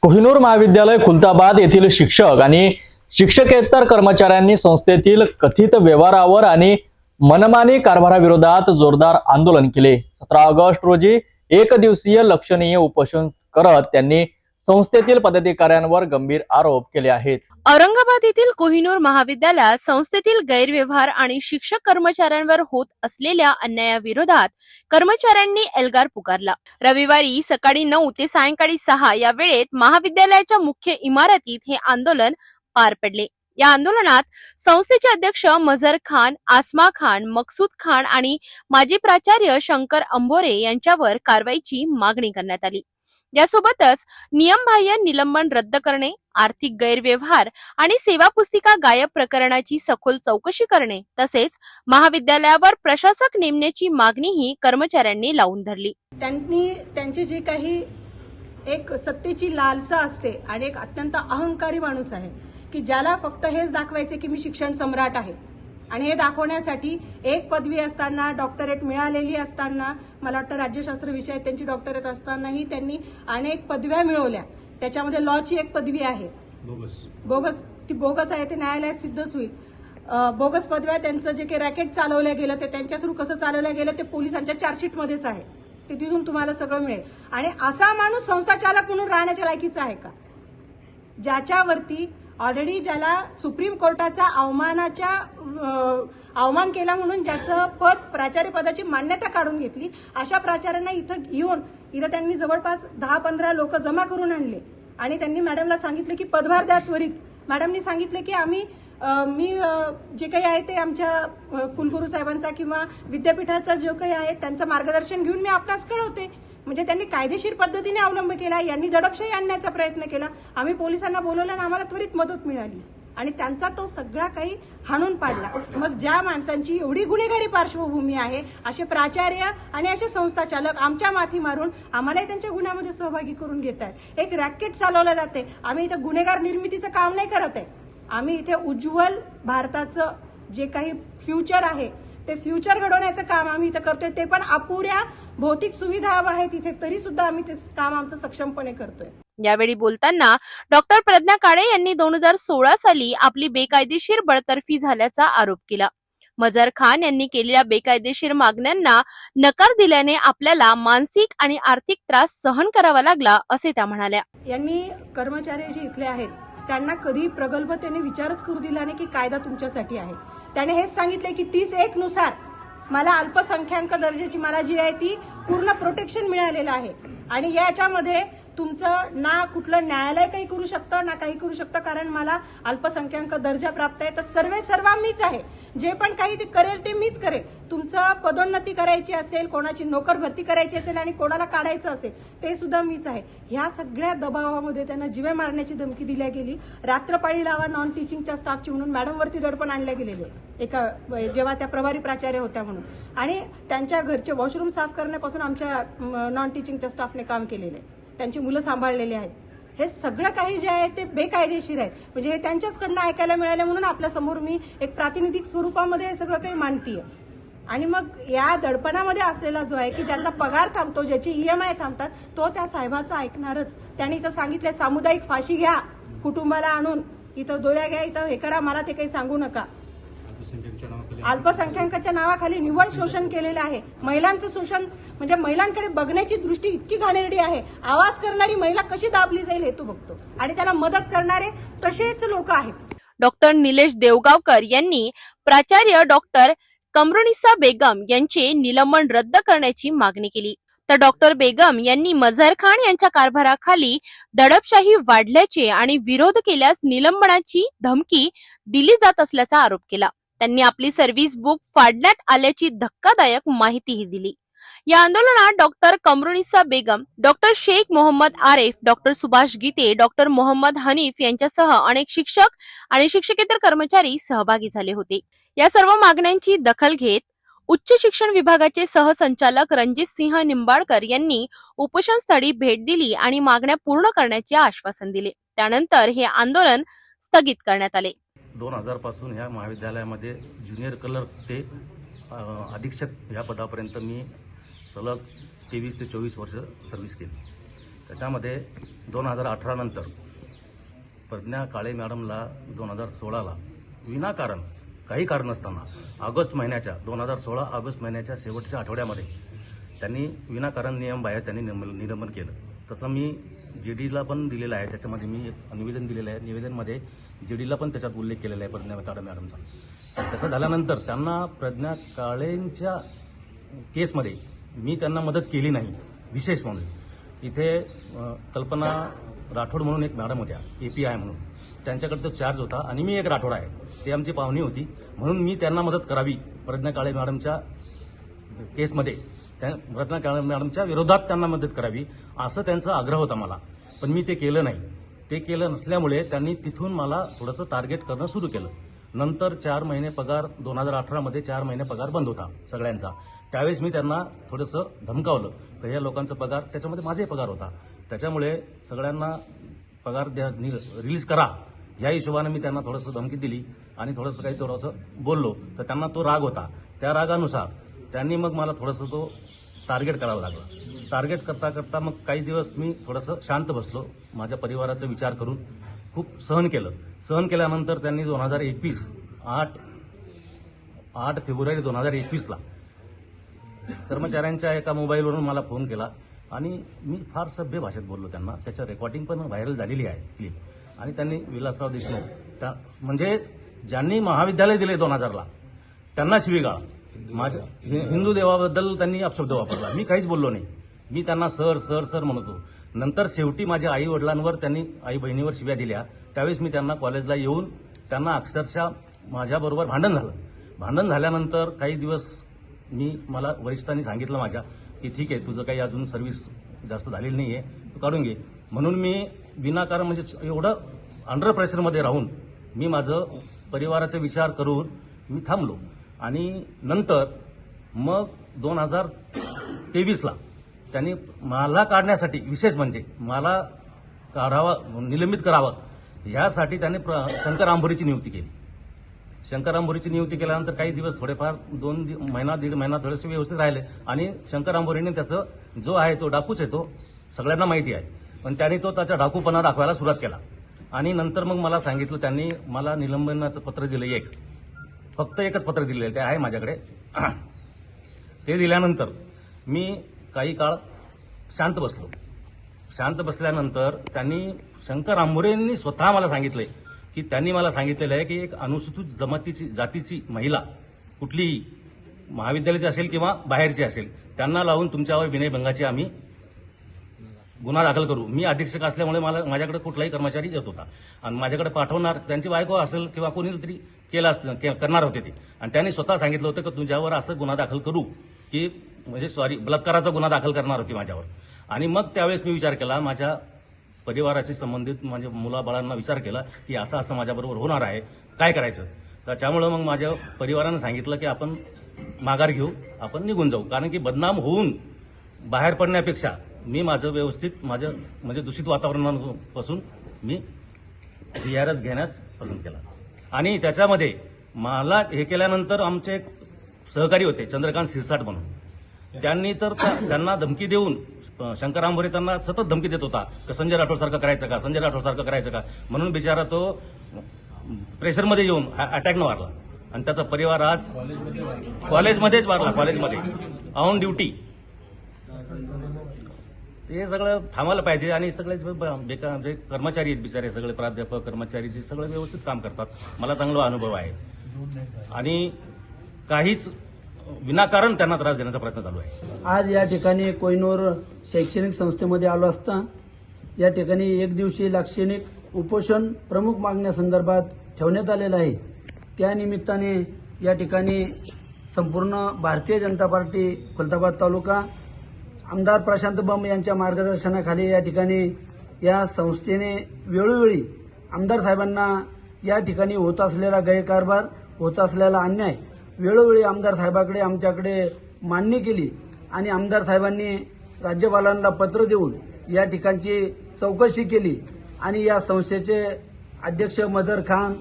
कोहिनूर महाविद्यालय खुलताबाद येथील शिक्षक आणि शिक्षकेतर कर्मचाऱ्यांनी संस्थेतील कथित व्यवहारावर आणि मनमानी कारभाराविरोधात जोरदार आंदोलन केले। 17 ऑगस्ट रोजी एक दिवसीय लक्षणीय उपोषण करत त्यांनी संस्थेतील पदाधिकाऱ्यांवर गंभीर आरोप केले आहेत। औरंगाबाद येथील कोहिनूर महाविद्यालयात संस्थेतील गैरव्यवहार आणि शिक्षक कर्मचाऱ्यांवर होत असलेल्या अन्यायाविरोधात कर्मचाऱ्यांनी एल्गार पुकारला। रविवारी सकाळी 9 ते सायंकाळी 6 या वेळेत महाविद्यालयाच्या मुख्य इमारतीत हे आंदोलन पार पडले। या आंदोलनात संस्थेचे अध्यक्ष मझहर खान, आसमा खान, मकसूद खान आणि माजी प्राचार्य शंकर अंबोरे यांच्यावर कारवाईची मागणी करण्यात आली। यासोबतच नियमबाह्य निलंबन रद्द करणे, आर्थिक गैरव्यवहार आणि सेवा पुस्तिका गायब प्रकरणाची सखोल चौकशी करणे तसेच महाविद्यालयावर प्रशासक नेमण्याची मागणीही कर्मचाऱ्यांनी लावून धरली। त्यांची जी काही एक सत्तेची लालसा असते आणि एक अत्यंत अहंकारी माणूस आहे की ज्याला फक्त हेच दाखवायचे की मी शिक्षण सम्राट आहे आणि हे दाखवण्यासाठी एक पदवी असताना, डॉक्टरेट मिळालेली असताना, मला वाटतं राज्यशास्त्र विषयात त्यांची डॉक्टरेट असतानाही त्यांनी अनेक पदव्या मिळवल्या। त्याच्यामध्ये लॉची एक पदवी आहे, बोगस ती बोगस आहे, ते न्यायालयात सिद्धच होईल। बोगस पदव्या, त्यांचं जे काही रॅकेट चालवलं गेलं ते त्यांच्या थ्रू कसं चालवलं गेलं ते पोलिसांच्या चार्जशीट मध्येच आहे, ते तिथून तुम्हाला सगळं मिळेल। आणि असा माणूस संस्था चालक म्हणून राहण्याच्या लायकीचा आहे का, ज्याच्यावरती ऑलरेडी ज्याला सुप्रीम कोर्टाचा अवमान केला म्हणून ज्याचं पद प्राचार्य पदाची मान्यता काढून घेतली, अशा प्राचार्यांना इथं त्यांनी जवळपास 10-15 लोक जमा करून आणले आणि त्यांनी मॅडमला सांगितले की पदभार द्या त्वरित। मॅडमनी सांगितले की मी जे काही आहे ते आमच्या कुलगुरू साहेबांचा किंवा विद्यापीठाचा जो काही आहे त्यांचं मार्गदर्शन घेऊन मी आपणास कळवते। म्हणजे त्यांनी कायदेशीर पद्धतीने अवलंब केला, यांनी दडपशाही आणण्याचा प्रयत्न केला। आम्ही पोलिसांना बोलवलं आणि आम्हाला त्वरित मदत मिळाली आणि त्यांचा तो सगळा काही हाणून पाडला। मग ज्या माणसांची एवढी गुन्हेगारी पार्श्वभूमी आहे, असे प्राचार्य आणि असे संस्था चालक आमच्या माथी मारून आम्हालाही त्यांच्या गुन्ह्यामध्ये सहभागी करून घेत आहेत। एक रॅकेट चालवलं जाते। आम्ही इथं गुन्हेगार निर्मितीचं काम नाही करत आहे, आम्ही इथे उज्ज्वल भारताचं जे काही फ्युचर आहे ते फ्युचर घडवण्याचं काम आम्ही इथं करतोय, ते पण अपुऱ्या भौतिक सुविधा आहेत इथे, तरी सुद्धा आम्ही ते काम आमचं सक्षमपणे करतोय। यावेळी बोलताना डॉक्टर प्रज्ञा काळे यांनी 2016 साली आपली बेकायदेशीर बडतर्फी झाल्याचा आरोप केला। मझहर खान यांनी केलेल्या बेकायदेशीर मागण्यांना नकार दिल्याने आपल्याला मानसिक आणि आर्थिक त्रास सहन करावा लागला, असे त्या म्हणाल्या। यांनी कर्मचारी जे इथले आहेत त्यांना कधी प्रगल्भतेने विचारच करू दिला नाही की कायदा तुमच्यासाठी आहे। त्याने हेच सांगितले की 30(1) नुसार मला अल्पसंख्याक दर्जाची मला जी आहे ती पूर्ण प्रोटेक्शन मिळालेलं आहे आणि याच्यामध्ये तुमचं ना कुठलं न्यायालय काही करू शकतं ना काही करू शकतं, कारण मला अल्पसंख्याक दर्जा प्राप्त आहे। तर सर्व मीच आहे, जे पण काही ते करेल ते मीच करेल। तुमचं पदोन्नती करायची असेल, कोणाची नोकर भरती करायची असेल आणि कोणाला काढायचं असेल ते सुद्धा मीच आहे। ह्या सगळ्या दबावामध्ये त्यांना जीवे मारण्याची धमकी दिल्या गेली। रात्रपाळी लावा नॉन टीचिंगच्या स्टाफची म्हणून मॅडमवरती दडपण आणल्या गेलेले एका, जेव्हा त्या प्रभारी प्राचार्य होत्या म्हणून, आणि त्यांच्या घरचे वॉशरूम साफ करण्यापासून आमच्या नॉन टीचिंगच्या स्टाफने काम केलेले, त्यांची मुलं सांभाळलेली आहेत। हे सगळं काही जे आहे ते बेकायदेशीर आहे। म्हणजे हे त्यांच्याचकडनं ऐकायला मिळालं म्हणून आपल्या समोर मी एक प्रातिनिधिक स्वरूपामध्ये हे सगळं काही मांडतीये। आणि मग या दडपणामध्ये असलेला जो आहे की ज्याचा पगार थांबतो, ज्याची EMI थांबतात, तो त्या साहेबाचं ऐकणारच। त्यांनी इथं सांगितलं सामुदायिक फाशी घ्या, कुटुंबाला आणून इथं दोऱ्या घ्या, इथं हे करा, मला ते काही सांगू नका। अल्पसंख्याकाच्या नावाखाली निव्वळ शोषण केलेलं आहे। महिलांचं शोषण म्हणजे महिलांकडे बघण्याची दृष्टी इतकी घाणेरडी आहे। आवाज करणारी महिला कशी दाबली जाईल हे तो बघतो आणि त्याला मदत करणारे तसेच लोक आहेत। डॉक्टर निलेश देवगावकर यांनी प्राचार्य डॉक्टर कमरुनिसा बेगम यांचे निलंबन रद्द करण्याची मागणी केली, तर डॉक्टर बेगम यांनी मझहर खान यांच्या कारभाराखाली दडपशाही वाढल्याचे आणि विरोध केल्यास निलंबनाची धमकी दिली जात असल्याचा आरोप केला। त्यांनी आपली सर्व्हिस बुक फाडण्यात आल्याची धक्कादायक माहितीही दिली। या आंदोलनात doctor Kamrunisa Begum, doctor Shaikh Mohammad Arif, doctor Subhash Gite, doctor Mohammad Hanif यांच्यासह अनेक शिक्षक आणि शिक्षकेतर कर्मचारी सहभागी झाले होते। या सर्व मागण्यांची दखल घेत उच्च शिक्षण विभागाचे सहसंचालक रणजित सिंह निंबाळकर यांनी उपोषणस्थळी भेट दिली आणि मागण्या पूर्ण करण्याचे आश्वासन दिले। त्यानंतर हे आंदोलन स्थगित करण्यात आले। 2000 पासून या महाविद्यालयामध्ये ज्युनियर क्लर्क ते अधीक्षक या पदापर्यंत मी सलग 23 ते 24 वर्ष सर्व्हिस केली। त्याच्यामध्ये 2018 नंतर प्रज्ञा काळे मॅडमला 2016ला विनाकारण काही कारण नसताना 2016 ऑगस्ट महिन्याच्या शेवटच्या आठवड्यामध्ये त्यांनी विनाकारण नियमबाह्य त्यांनी निलंबन केलं. तसं मी जीडीला पण दिलेलं आहे, त्याच्यामध्ये मी एक निवेदन दिलेलं आहे. निवेदनमध्ये जीडीला पण त्याच्यात उल्लेख केलेला आहे प्रज्ञा काळे मॅडमचा. तसं झाल्यानंतर त्यांना प्रज्ञा काळेंच्या केसमध्ये मी त्यांना मदत केली नाही. विशेष म्हणून इथे कल्पना राठोड म्हणून एक मॅडम होत्या, API म्हणून, त्यांच्याकडे तो चार्ज होता आणि मी एक राठोड आहे, ते आमची पाहुणी होती, म्हणून मी त्यांना मदत करावी प्रज्ञा काळे मॅडमच्या केसमध्ये, प्रज्ञा काळे मॅडमच्या विरोधात त्यांना मदत करावी असं त्यांचा आग्रह होता मला. पण मी ते केलं नाही. ते केलं नसल्यामुळे त्यांनी तिथून मला थोडंसं टार्गेट करणं सुरू केलं. नंतर 4 महिने पगार 2018मध्ये 4 महिने पगार बंद होता सगळ्यांचा. त्यावेळेस मी त्यांना थोडंसं धमकावलं. ह्या लोकांचा पगार, त्याच्यामध्ये माझाही पगार होता, त्याच्यामुळे सगळ्यांना पगार रिलीज करा या हिशोबाने मी त्यांना थोडंसं धमकी दिली आणि थोडंसं बोललो. तर त्यांना तो राग होता. त्या रागानुसार त्यांनी मग मला थोडंसं तो टार्गेट करावं लागला. टार्गेट करता करता मग काही दिवस मी थोडंसं शांत बसलो. माझ्या परिवाराचा विचार करून खूप सहन केलं. सहन केल्यानंतर त्यांनी 8 फेब्रुवारी 2021ला कर्मचाऱ्यांच्या एका मोबाईलवरून मला फोन केला आणि मी फार सभ्य भाषेत बोललो त्यांना. त्याच्या रेकॉर्डिंग पण व्हायरल झालेली आहे क्लिप. आणि त्यांनी विलासराव देशमुख म्हणजे ज्यांनी महाविद्यालय दिले 2000ला त्यांना शिवीगाळ, माझ्या हिंदू देवाबद्दल त्यांनी अपशब्द वापरला. मी काहीच बोललो नाही. मी त्यांना सर सर सर म्हणतो. नंतर शेवटी माझ्या आई वडिलांवर त्यांनी, आई बहिणीवर शिव्या दिल्या. त्यावेळेस मी त्यांना कॉलेजला येऊन त्यांना अक्षरशः माझ्याबरोबर भांडण झालं. भांडण झाल्यानंतर काही दिवस मला वरिष्ठांनी सांगितलं माझ्या की ठीक आहे, तुझं काही अजून सर्व्हिस जास्त झालेली नाही आहे, तू काढून घे. म्हणून मी विनाकारण म्हणजे एवढं अंडर प्रेशरमध्ये राहून मी माझं परिवाराचा विचार करून मी थांबलो. आणि नंतर मग 2023ला त्यांनी मला काढण्यासाठी, विशेष म्हणजे मला निलंबित करावं ह्यासाठी त्यांनी शंकर आंभोरीची नियुक्ती केली. शंकर आंभोरीची नियुक्ती केल्यानंतर काही दिवस थोडेफार 1.5 महिना थोडेसे व्यवस्थित राहिले आणि शंकर आंभोरीने त्याचं जो आहे तो डाकूच आहे, तो सगळ्यांना माहिती आहे, पण त्यांनी तो त्याचा डाकूपणा दाखवायला सुरुवात केला. आणि नंतर मग मला सांगितलं, त्यांनी मला निलंबनाचं पत्र दिलं, फक्त एकच पत्र दिलेलं, ते आहे माझ्याकडे. ते दिल्यानंतर मी काही काळ शांत बसलो. शांत बसल्यानंतर त्यांनी, शंकर आंभोरेंनी स्वतः मला सांगितलंय की त्यांनी मला सांगितलेलं आहे की एक अनुसूचित जातीची महिला कुठलीही महाविद्यालयाची असेल किंवा बाहेरची असेल, त्यांना लावून तुमच्यावर विनयभंगाची आम्ही गुन्हा दाखल करू. मी अधीक्षक असल्यामुळे माझ्याकडे कुठलाही कर्मचारी येत होता आणि माझ्याकडे पाठवणार त्यांची बायको असेल किंवा कोणी तरी करणार होते ते. आणि त्यांनी स्वतः सांगितलं होतं की तुझ्यावर असं गुन्हा दाखल करू की म्हणजे बलात्काराचा गुन्हा दाखल करणार होती माझ्यावर. आणि मग त्यावेळेस मी विचार केला, माझ्या परिवाराशी संबंधित माझ्या मुलाबाळांना विचार केला की असं माझ्याबरोबर होणार आहे, काय करायचं. त्याच्यामुळं मग माझ्या परिवारानं सांगितलं की आपण माघार घेऊ, आपण निघून जाऊ. कारण की बदनाम होऊन बाहेर पडण्यापेक्षा मी माझं व्यवस्थित म्हणजे दूषित वातावरणापासून मी VRS घेण्यास पसंत केला. आणि त्याच्यामध्ये मला हे केल्यानंतर आमचे एक सहकारी होते चंद्रकांत सिरसाट म्हणून, त्यांनी तर त्यांना धमकी देऊन, शंकर आंभोरे त्यांना सतत धमकी देत होता की संजय राठोडसारखं करायचं का, संजय राठोडसारखं करायचं का, म्हणून बिचारा तो प्रेशरमध्ये येऊन अटॅकनं वारला. आणि त्याचा परिवार आज कॉलेजमध्येच वारला, कॉलेजमध्ये ऑन ड्युटी. हे सगळं थांबायला पाहिजे. आणि सगळे जे कर्मचारी आहेत बिचारे, सगळे प्राध्यापक कर्मचारी जे सगळे व्यवस्थित काम करतात, मला चांगला अनुभव आहे. आणि काहीच विनाकारण त्यांना त्रास देण्याचा प्रयत्न चालू आहे. आज या ठिकाणी कोहिनूर शैक्षणिक संस्थेमध्ये आलो असता या ठिकाणी एक दिवसीय लाक्षणिक उपोषण प्रमुख मागण्यासंदर्भात ठेवण्यात आलेलं आहे. त्या निमित्ताने या ठिकाणी संपूर्ण भारतीय जनता पार्टी खुलताबाद तालुका आमदार प्रशांत बंब यांच्या मार्गदर्शनाखाली या ठिकाणी या संस्थेने वेळोवेळी आमदार साहेबांना या ठिकाणी होत असलेला गैरकारभार, होत असलेला अन्याय वेळोवेळी आमदार साहेबाकडे, आमच्याकडे मान्य केली. आणि आमदार साहेबांनी राज्यपालांना पत्र देऊन या ठिकाणची चौकशी केली. आणि या संस्थेचे अध्यक्ष मदर खान,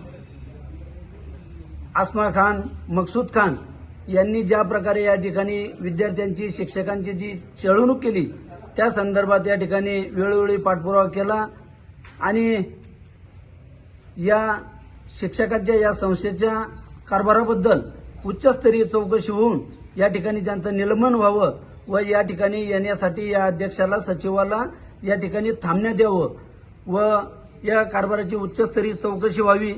आसमा खान, मकसूद खान यांनी ज्या प्रकारे या ठिकाणी विद्यार्थ्यांची, शिक्षकांची जी छळवणूक केली त्या संदर्भात या ठिकाणी वेळोवेळी पाठपुरावा केला आणि या शिक्षकांच्या या संस्थेच्या कारभाराबद्दल उच्चस्तरीय चौकशी होऊन या ठिकाणी त्यांचं निलंबन व्हावं व या ठिकाणी येण्यासाठी या अध्यक्षाला सचिवाला या ठिकाणी थांबण्यात यावं व या कारभाराची उच्चस्तरीय चौकशी व्हावी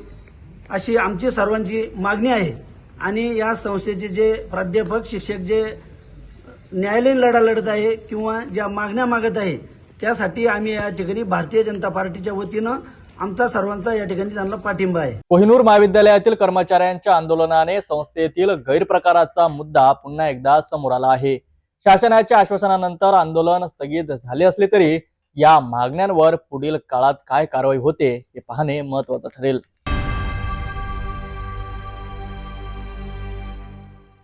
अशी आमची सर्वांची मागणी आहे। आणि या संस्थेचे जे प्राध्यापक शिक्षक जे न्यायालयीन लढा लढत आहे किंवा ज्या मागण्या मागत आहे त्यासाठी आम्ही या ठिकाणी भारतीय जनता पार्टीच्या वतीनं आमचा सर्वांचा या ठिकाणी त्यांना पाठिंबा आहे। कोहिनूर महाविद्यालयातील कर्मचाऱ्यांच्या आंदोलनाने संस्थेतील गैरप्रकाराचा मुद्दा पुन्हा एकदा समोर आला आहे। शासनाच्या आश्वासनानंतर आंदोलन स्थगित झाले असले तरी या मागण्यांवर पुढील काळात काय कारवाई होते हे पाहणे महत्त्वाचं ठरेल।